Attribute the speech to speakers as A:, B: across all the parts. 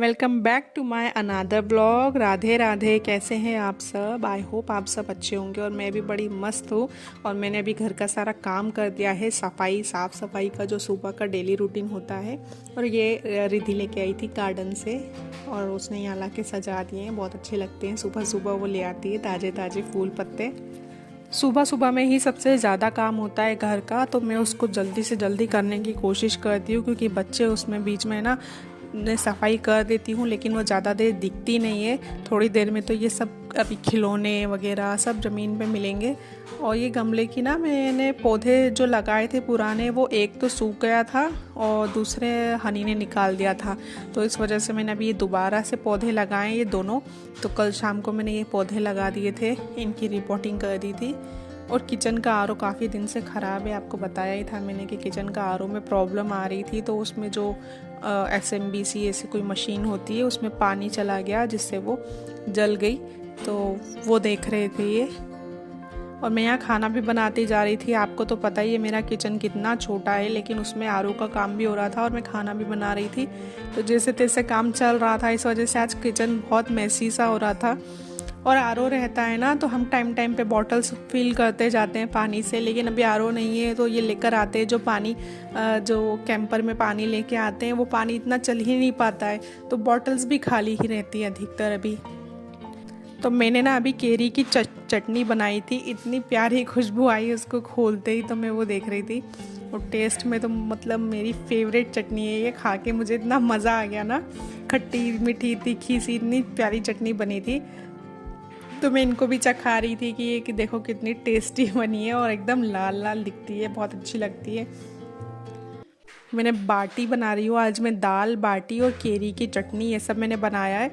A: Welcome back to my another blog. Radhe Radhe. कैसे हैं आप सब? आई होप आप सब अच्छे होंगे और मैं भी बड़ी मस्त हूँ। और मैंने अभी घर का सारा काम कर दिया है, सफाई साफ़ सफाई का जो सुबह का डेली रूटीन होता है। और ये रिद्धि लेके आई थी गार्डन से और उसने यहाँ ला के सजा दिए हैं, बहुत अच्छे लगते हैं। सुबह सुबह वो ले आती है ताज़े ताज़े फूल पत्ते। सुबह सुबह में ही सबसे ज़्यादा काम होता है घर का, तो मैं उसको जल्दी से जल्दी करने की कोशिश करती हूँ क्योंकि बच्चे उसमें बीच में ना सफाई कर देती हूँ, लेकिन वो ज़्यादा देर दिखती नहीं है। थोड़ी देर में तो ये सब अभी खिलौने वगैरह सब ज़मीन पे मिलेंगे। और ये गमले की ना मैंने पौधे जो लगाए थे पुराने, वो एक तो सूख गया था और दूसरे हनी ने निकाल दिया था, तो इस वजह से मैंने अभी ये दोबारा से पौधे लगाए ये दोनों। तो कल शाम को मैंने ये पौधे लगा दिए थे, इनकी रिपोर्टिंग कर दी थी। और किचन का आरओ काफ़ी दिन से ख़राब है, आपको बताया ही था मैंने कि किचन का आरओ में प्रॉब्लम आ रही थी। तो उसमें जो SMBC ऐसी कोई मशीन होती है उसमें पानी चला गया जिससे वो जल गई, तो वो देख रहे थे ये। और मैं यहाँ खाना भी बनाती जा रही थी। आपको तो पता ही है मेरा किचन कितना छोटा है, लेकिन उसमें आरओ का काम भी हो रहा था और मैं खाना भी बना रही थी। तो जैसे तैसे काम चल रहा था, इस वजह से आज किचन बहुत मैसी सा हो रहा था। और आरओ रहता है ना तो हम टाइम टाइम पे बॉटल्स फिल करते जाते हैं पानी से, लेकिन अभी आरओ नहीं है तो ये लेकर आते हैं जो पानी, जो कैंपर में पानी लेके आते हैं वो पानी इतना चल ही नहीं पाता है, तो बॉटल्स भी खाली ही रहती है अधिकतर अभी। तो मैंने ना अभी केरी की चटनी बनाई थी, इतनी प्यारी खुशबू आई उसको खोलते ही, तो मैं वो देख रही थी। और टेस्ट में तो मतलब मेरी फेवरेट चटनी है ये, खा के मुझे इतना मज़ा आ गया ना। खट्टी मीठी तीखी सी इतनी प्यारी चटनी बनी थी। तो मैं इनको भी चखा रही थी कि देखो कितनी टेस्टी बनी है और एकदम लाल लाल दिखती है, बहुत अच्छी लगती है। मैंने बाटी बना रही हूँ आज मैं, दाल बाटी और केरी की चटनी ये सब मैंने बनाया है।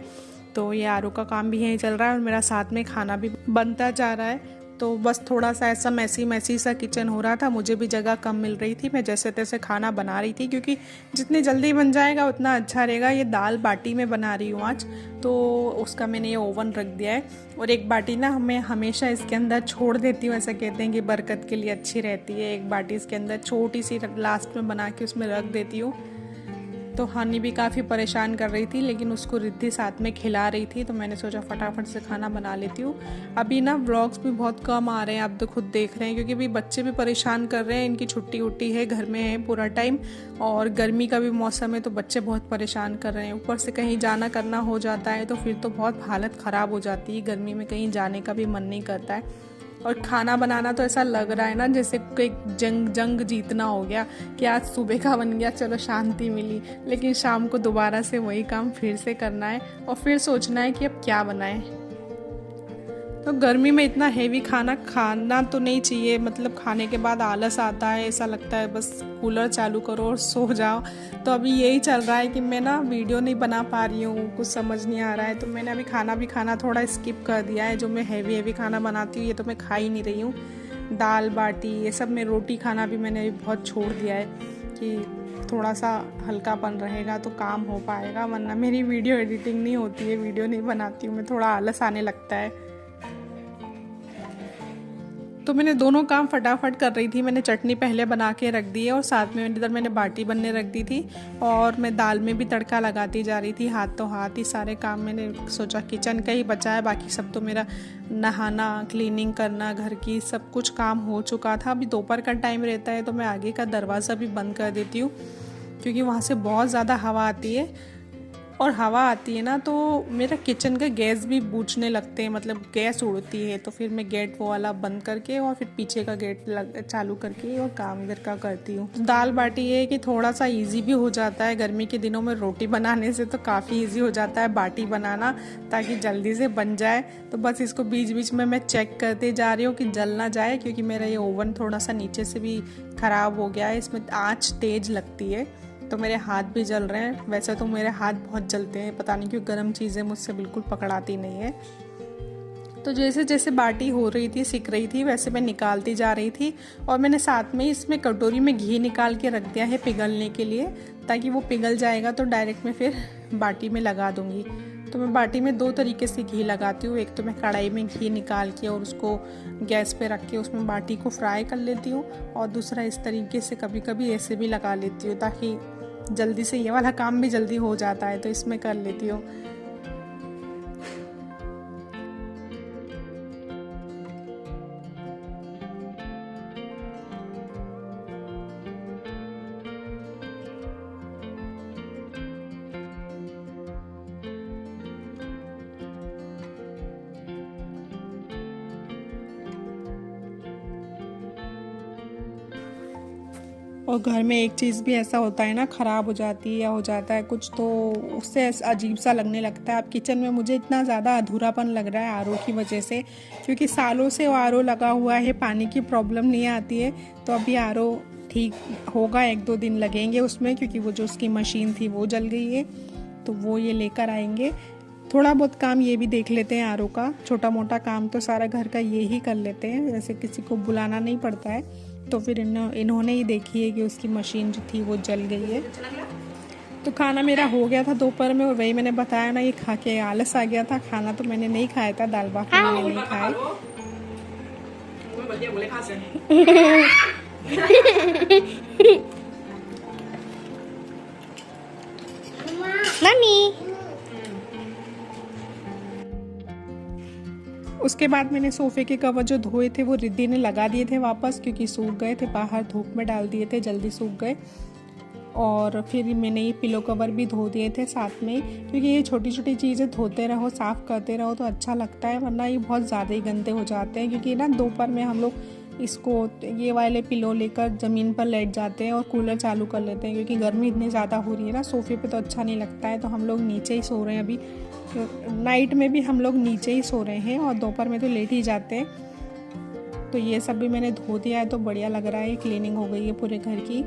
A: तो ये आरओ का काम भी यहीं चल रहा है और मेरा साथ में खाना भी बनता जा रहा है। तो बस थोड़ा सा ऐसा मैसी सा किचन हो रहा था, मुझे भी जगह कम मिल रही थी, मैं जैसे तैसे खाना बना रही थी क्योंकि जितनी जल्दी बन जाएगा उतना अच्छा रहेगा। ये दाल बाटी में बना रही हूँ आज, तो उसका मैंने ये ओवन रख दिया है। और एक बाटी ना मैं हमेशा इसके अंदर छोड़ देती हूँ, ऐसा कहते हैं कि बरकत के लिए अच्छी रहती है। एक बाटी इसके अंदर छोटी सी लास्ट में बना के उसमें रख देती हूँ। तो हनी भी काफ़ी परेशान कर रही थी, लेकिन उसको रिद्धि साथ में खिला रही थी, तो मैंने सोचा फटाफट से खाना बना लेती हूँ। अभी ना व्लॉग्स भी बहुत कम आ रहे हैं, आप तो खुद देख रहे हैं, क्योंकि अभी बच्चे भी परेशान कर रहे हैं। इनकी छुट्टी उट्टी है, घर में है पूरा टाइम, और गर्मी का भी मौसम है तो बच्चे बहुत परेशान कर रहे हैं। ऊपर से कहीं जाना करना हो जाता है तो फिर तो बहुत हालत ख़राब हो जाती है, गर्मी में कहीं जाने का भी मन नहीं करता है। और खाना बनाना तो ऐसा लग रहा है ना जैसे कोई जंग जीतना हो गया कि आज सुबह का बन गया, चलो शांति मिली, लेकिन शाम को दोबारा से वही काम फिर से करना है और फिर सोचना है कि अब क्या बनाएं। तो गर्मी में इतना हेवी खाना खाना तो नहीं चाहिए, मतलब खाने के बाद आलस आता है, ऐसा लगता है बस कूलर चालू करो और सो जाओ। तो अभी यही चल रहा है कि मैं ना वीडियो नहीं बना पा रही हूँ, कुछ समझ नहीं आ रहा है, तो मैंने अभी खाना भी खाना थोड़ा स्किप कर दिया है। जो मैं हेवी खाना बनाती हूँ ये तो मैं खा ही नहीं रही हूँ। दाल बाटी ये सब में, रोटी खाना भी मैंने बहुत छोड़ दिया है कि थोड़ा सा हल्कापन रहेगा तो काम हो पाएगा, वरना मेरी वीडियो एडिटिंग नहीं होती है, वीडियो नहीं बनाती हूँ मैं, थोड़ा आलस आने लगता है। तो मैंने दोनों काम फटाफट कर रही थी। मैंने चटनी पहले बना के रख दी है और साथ में इधर मैंने बाटी बनने रख दी थी, और मैं दाल में भी तड़का लगाती जा रही थी। हाथ तो हाथ ही सारे काम मैंने सोचा किचन का ही बचा है, बाकी सब तो मेरा नहाना क्लीनिंग करना घर की सब कुछ काम हो चुका था। अभी दोपहर का टाइम रहता है तो मैं आगे का दरवाज़ा भी बंद कर देती हूँ क्योंकि वहाँ से बहुत ज़्यादा हवा आती है। और हवा आती है ना तो मेरा किचन का गैस भी बूझने लगते हैं, मतलब गैस उड़ती है, तो फिर मैं गेट वो वाला बंद करके और फिर पीछे का गेट चालू करके और काम घर का करती हूँ। तो दाल बाटी ये है कि थोड़ा सा इजी भी हो जाता है, गर्मी के दिनों में रोटी बनाने से तो काफ़ी इजी हो जाता है बाटी बनाना, ताकि जल्दी से बन जाए। तो बस इसको बीच बीच में मैं चेक करते जा रही हूँ कि जल ना जाए, क्योंकि मेरा ये ओवन थोड़ा सा नीचे से भी ख़राब हो गया है, इसमें आँच तेज़ लगती है तो मेरे हाथ भी जल रहे हैं। वैसे तो मेरे हाथ बहुत जलते हैं, पता नहीं क्यों गर्म चीज़ें मुझसे बिल्कुल पकड़ाती नहीं है। तो जैसे जैसे बाटी हो रही थी सिक रही थी वैसे मैं निकालती जा रही थी, और मैंने साथ में इसमें कटोरी में घी निकाल के रख दिया है पिघलने के लिए, ताकि वो पिघल जाएगा तो डायरेक्ट मैं फिर बाटी में लगा दूँगी। तो मैं बाटी में दो तरीके से घी लगाती हूँ, एक तो मैं कढ़ाई में घी निकाल के और उसको गैस पे रख के उसमें बाटी को फ्राई कर लेती हूँ, और दूसरा इस तरीके से कभी कभी ऐसे भी लगा लेती हूँ ताकि जल्दी से ये वाला काम भी जल्दी हो जाता है तो इसमें कर लेती हूँ। और घर में एक चीज़ भी ऐसा होता है ना, ख़राब हो जाती है या हो जाता है कुछ, तो उससे अजीब सा लगने लगता है। अब किचन में मुझे इतना ज़्यादा अधूरापन लग रहा है आरओ की वजह से, क्योंकि सालों से आरओ लगा हुआ है, पानी की प्रॉब्लम नहीं आती है। तो अभी आरओ ठीक होगा, 1-2 दिन लगेंगे उसमें, क्योंकि वो जो उसकी मशीन थी वो जल गई है, तो वो ये लेकर आएंगे। थोड़ा बहुत काम ये भी देख लेते हैं आरओ का, छोटा मोटा काम तो सारा घर का ये ही कर लेते हैं, जैसे किसी को बुलाना नहीं पड़ता है। तो फिर इन्होंने ही देखी है कि उसकी मशीन जो थी वो जल गई है। तो खाना मेरा हो गया था दोपहर में, और वही मैंने बताया ना, ये खा के आलस आ गया था। खाना तो मैंने नहीं खाया था, दाल बाफले मैंने नहीं खाया।
B: मम्मी
A: उसके बाद मैंने सोफे के कवर जो धोए थे वो रिद्धि ने लगा दिए थे वापस, क्योंकि सूख गए थे, बाहर धूप में डाल दिए थे, जल्दी सूख गए। और फिर मैंने ये पिलो कवर भी धो दिए थे साथ में, क्योंकि ये छोटी छोटी चीज़ें धोते रहो, साफ़ करते रहो तो अच्छा लगता है, वरना ये बहुत ज़्यादा ही गंदे हो जाते हैं। क्योंकि ना दोपहर में हम लोग इसको ये वाले पिलो लेकर ज़मीन पर लेट जाते हैं और कूलर चालू कर लेते हैं, क्योंकि गर्मी इतनी ज़्यादा हो रही है ना, सोफे पे तो अच्छा नहीं लगता है। तो हम लोग नीचे ही सो रहे हैं अभी, नाइट में भी हम लोग नीचे ही सो रहे हैं, और दोपहर में तो लेट ही जाते हैं। तो ये सब भी मैंने धो दिया है, तो बढ़िया लग रहा है, क्लीनिंग हो गई है पूरे घर की।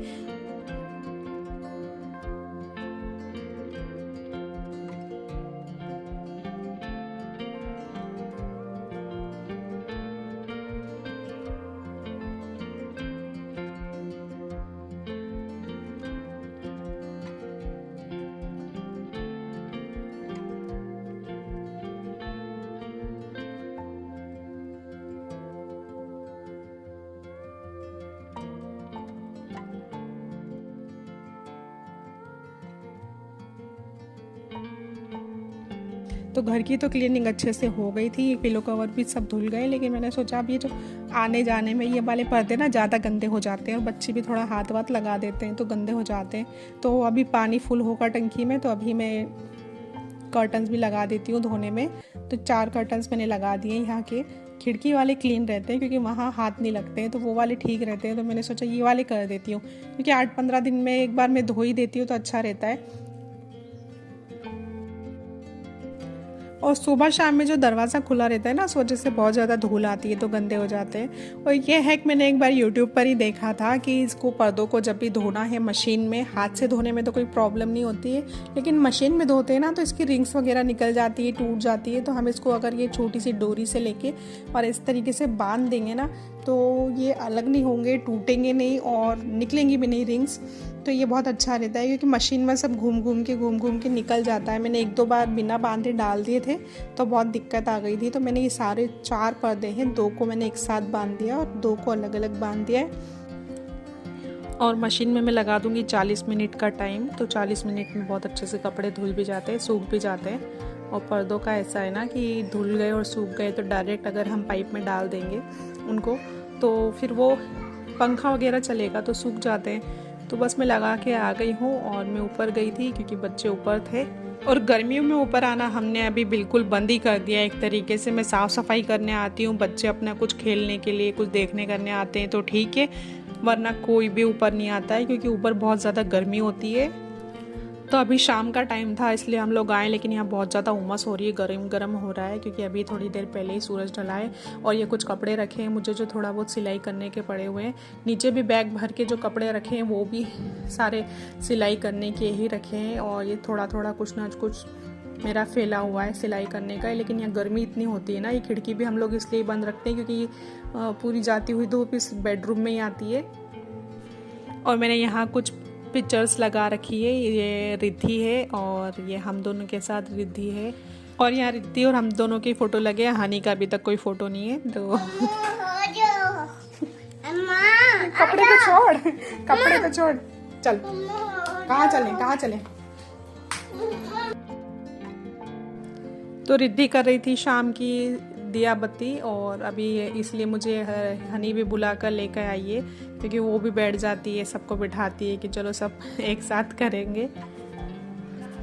A: तो घर की तो क्लीनिंग अच्छे से हो गई थी, पिलो कवर भी सब धुल गए, लेकिन मैंने सोचा अब ये जो आने जाने में ये वाले पर्दे ना ज़्यादा गंदे हो जाते हैं, और बच्चे भी थोड़ा हाथ वाथ लगा देते हैं तो गंदे हो जाते हैं। तो अभी पानी फुल होगा टंकी में, तो अभी मैं कर्टन्स भी लगा देती हूँ धोने में। तो 4 कर्टन्स मैंने लगा दिए यहाँ के। खिड़की वाले क्लीन रहते हैं, क्योंकि वहाँ हाथ नहीं लगते हैं, तो वो वाले ठीक रहते हैं। तो मैंने सोचा ये वाले कर देती हूँ, क्योंकि 8-15 दिन में एक बार मैं धो ही देती हूँ तो अच्छा रहता है। और सुबह शाम में जो दरवाज़ा खुला रहता है ना, उस वजह से बहुत ज़्यादा धूल आती है, तो गंदे हो जाते हैं। और ये हैक मैंने एक बार यूट्यूब पर ही देखा था कि इसको पर्दों को जब भी धोना है मशीन में, हाथ से धोने में तो कोई प्रॉब्लम नहीं होती है, लेकिन मशीन में धोते हैं ना तो इसकी रिंग्स वगैरह निकल जाती है, टूट जाती है। तो हम इसको अगर ये छोटी सी डोरी से लेके और इस तरीके से बांध देंगे ना, तो ये अलग नहीं होंगे, टूटेंगे नहीं और निकलेंगी भी नहीं रिंग्स। तो ये बहुत अच्छा रहता है, क्योंकि मशीन में सब घूम घूम के निकल जाता है। मैंने 1-2 बार बिना बांधे डाल दिए थे तो बहुत दिक्कत आ गई थी। तो मैंने ये सारे 4 पर्दे हैं, 2 को मैंने एक साथ बांध दिया और 2 को अलग अलग बांध दिया है। और मशीन में मैं लगा दूंगी 40 मिनट का टाइम, तो 40 मिनट में बहुत अच्छे से कपड़े धुल भी जाते हैं, सूख भी जाते हैं। और पर्दों का ऐसा है ना कि धुल गए और सूख गए तो डायरेक्ट अगर हम पाइप में डाल देंगे उनको, तो फिर वो पंखा वगैरह चलेगा तो सूख जाते हैं। तो बस मैं लगा के आ गई हूँ, और मैं ऊपर गई थी क्योंकि बच्चे ऊपर थे। और गर्मियों में ऊपर आना हमने अभी बिल्कुल बंद ही कर दिया एक तरीके से। मैं साफ़ सफाई करने आती हूँ, बच्चे अपना कुछ खेलने के लिए, कुछ देखने करने आते हैं तो ठीक है, वरना कोई भी ऊपर नहीं आता है, क्योंकि ऊपर बहुत ज़्यादा गर्मी होती है। तो अभी शाम का टाइम था इसलिए हम लोग आए, लेकिन यहाँ बहुत ज़्यादा उमस हो रही है, गर्म गर्म हो रहा है, क्योंकि अभी थोड़ी देर पहले ही सूरज ढला है। और ये कुछ कपड़े रखे हैं मुझे जो थोड़ा बहुत सिलाई करने के पड़े हुए हैं। नीचे भी बैग भर के जो कपड़े रखे हैं वो भी सारे सिलाई करने के ही रखे हैं। और ये थोड़ा थोड़ा कुछ ना कुछ मेरा फैला हुआ है सिलाई करने का। लेकिन यहाँ गर्मी इतनी होती है ना, ये खिड़की भी हम लोग इसलिए बंद रखते हैं क्योंकि पूरी जाती हुई धूप इस बेडरूम में ही आती है। और मैंने यहाँ कुछ पिक्चर्स लगा रखी है, ये रिद्धि है और ये हम दोनों के साथ रिद्धि है। और यहाँ रिद्धि और हम दोनों की फ़ोटो लगे हैं, हनी का अभी तक कोई फ़ोटो नहीं है। तो कपड़े तो छोड़, कपड़े तो छोड़, चल कहाँ चलें? तो रिद्धि कर रही थी शाम की दिया बत्ती, और अभी इसलिए मुझे हनी भी बुला कर लेकर आई है, क्योंकि वो भी बैठ जाती है, सबको बिठाती है कि चलो सब एक साथ करेंगे।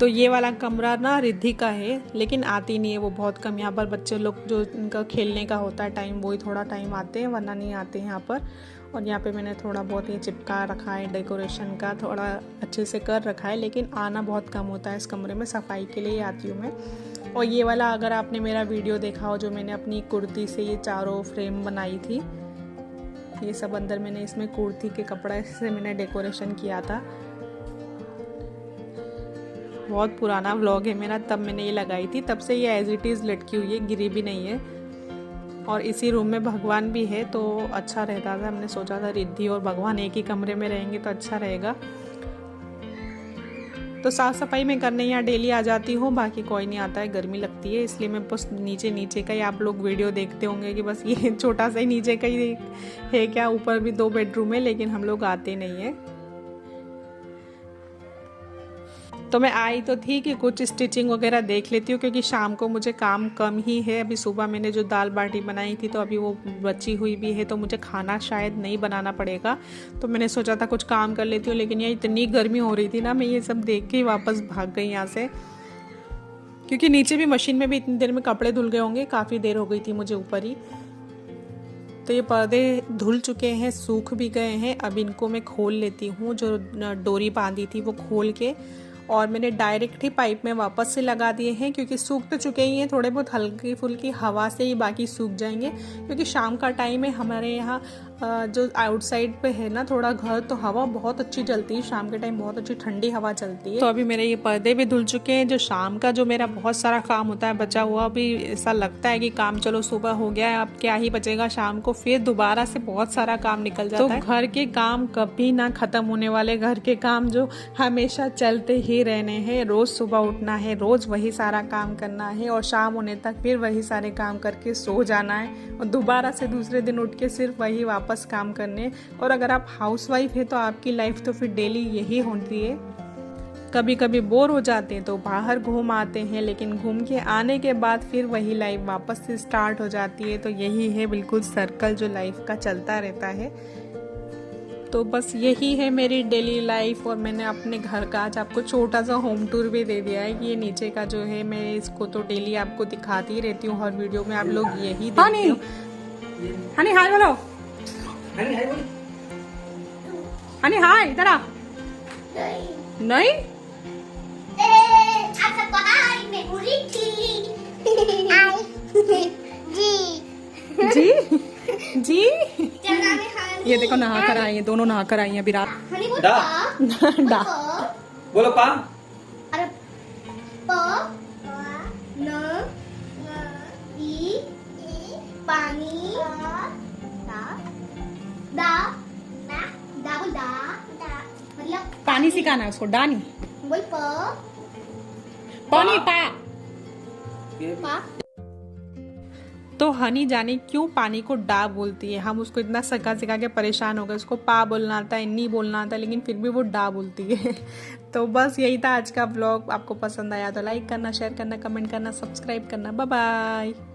A: तो ये वाला कमरा ना रिद्धि का है, लेकिन आती नहीं है वो बहुत कम। यहाँ पर बच्चे लोग जो इनका खेलने का होता है टाइम, वही थोड़ा टाइम आते हैं, वरना नहीं आते हैं यहाँ पर। और यहाँ पे मैंने थोड़ा बहुत ये चिपका रखा है, डेकोरेशन का थोड़ा अच्छे से कर रखा है, लेकिन आना बहुत कम होता है इस कमरे में, सफाई के लिए आती हूँ मैं। और ये वाला अगर आपने मेरा वीडियो देखा हो, जो मैंने अपनी कुर्ती से ये चारों फ्रेम बनाई थी, ये सब अंदर मैंने इसमें कुर्ती के कपड़े से मैंने डेकोरेशन किया था। बहुत पुराना व्लॉग है मेरा, तब मैंने ये लगाई थी, तब से ये एज इट इज़ लटकी हुई है, गिरी भी नहीं है। और इसी रूम में भगवान भी है, तो अच्छा रहता था। हमने सोचा था रिद्धि और भगवान एक ही कमरे में रहेंगे तो अच्छा रहेगा। तो साफ़ सफाई मैं करने यहाँ डेली आ जाती हूँ, बाकी कोई नहीं आता है, गर्मी लगती है, इसलिए मैं बस नीचे का ही आप लोग वीडियो देखते होंगे कि बस ये छोटा सा ही नीचे का ही है क्या। ऊपर भी 2 बेडरूम है, लेकिन हम लोग आते नहीं है। तो मैं आई तो थी कि कुछ स्टिचिंग वगैरह देख लेती हूँ, क्योंकि शाम को मुझे काम कम ही है। अभी सुबह मैंने जो दाल बाटी बनाई थी, तो अभी वो बची हुई भी है, तो मुझे खाना शायद नहीं बनाना पड़ेगा। तो मैंने सोचा था कुछ काम कर लेती हूँ, लेकिन ये इतनी गर्मी हो रही थी ना, मैं ये सब देख के ही वापस भाग गई यहाँ से, क्योंकि नीचे भी मशीन में भी इतनी देर में कपड़े धुल गए होंगे, काफ़ी देर हो गई थी मुझे ऊपर ही। तो ये पर्दे धुल चुके हैं, सूख भी गए हैं। अब इनको मैं खोल लेती हूँ, जो डोरी बांधी थी वो खोल के, और मैंने डायरेक्ट ही पाइप में वापस से लगा दिए हैं, क्योंकि सूख तो चुके ही हैं, थोड़े बहुत हल्की फुल्की हवा से ही बाकी सूख जाएंगे। क्योंकि शाम का टाइम है हमारे यहाँ, जो आउटसाइड पे है ना थोड़ा घर, तो हवा बहुत अच्छी चलती है शाम के टाइम, बहुत अच्छी ठंडी हवा चलती है। तो अभी मेरे ये पर्दे भी धुल चुके हैं। जो शाम का जो मेरा बहुत सारा काम होता है बचा हुआ, अभी ऐसा लगता है कि काम चलो सुबह हो गया है, अब क्या ही बचेगा शाम को, फिर दोबारा से बहुत सारा काम निकल जाता है। तो घर के काम कभी ना खत्म होने वाले, घर के काम जो हमेशा चलते ही रहने हैं। रोज सुबह उठना है, रोज वही सारा काम करना है, और शाम होने तक फिर वही सारे काम करके सो जाना है, और दोबारा से दूसरे दिन उठ के सिर्फ वही वापस काम करने। और अगर आप हाउसवाइफ है तो आपकी लाइफ तो फिर डेली यही होती है। कभी कभी बोर हो जाते हैं तो बाहर घूम आते हैं, लेकिन घूम के आने के बाद फिर वही लाइफ वापस से स्टार्ट हो जाती है। तो यही है बिल्कुल सर्कल जो लाइफ का चलता रहता है। तो बस यही है मेरी डेली लाइफ। और मैंने अपने घर का आज आपको छोटा सा होम टूर भी दे दिया है कि ये नीचे का जो है, मैं इसको तो डेली आपको दिखाती रहती हूँ, हर वीडियो में आप लोग यही देखते हो। हनी हाय बोलो, हनी हाय, इधर आ। नहीं
B: आप सबको हाय, मैं पूरी थी।
A: जी जी ये देखो नहा कर आई है, दोनों नहा कर आई हैं अभी रात। डा
C: बोलो पा।
B: अरे प न ई पानी दा दा बोल दा मतलब
A: पानी सिखाना है उसको, डा नहीं
B: बोल प
A: पानी पा।
B: पा।
A: तो हनी जाने क्यों पानी को डा बोलती है। हम उसको इतना सिखा के परेशान हो गए, उसको पा बोलना आता है, इन्नी बोलना आता है, लेकिन फिर भी वो डा बोलती है। तो बस यही था आज का ब्लॉग। आपको पसंद आया तो लाइक करना, शेयर करना, कमेंट करना, सब्सक्राइब करना। Bye bye.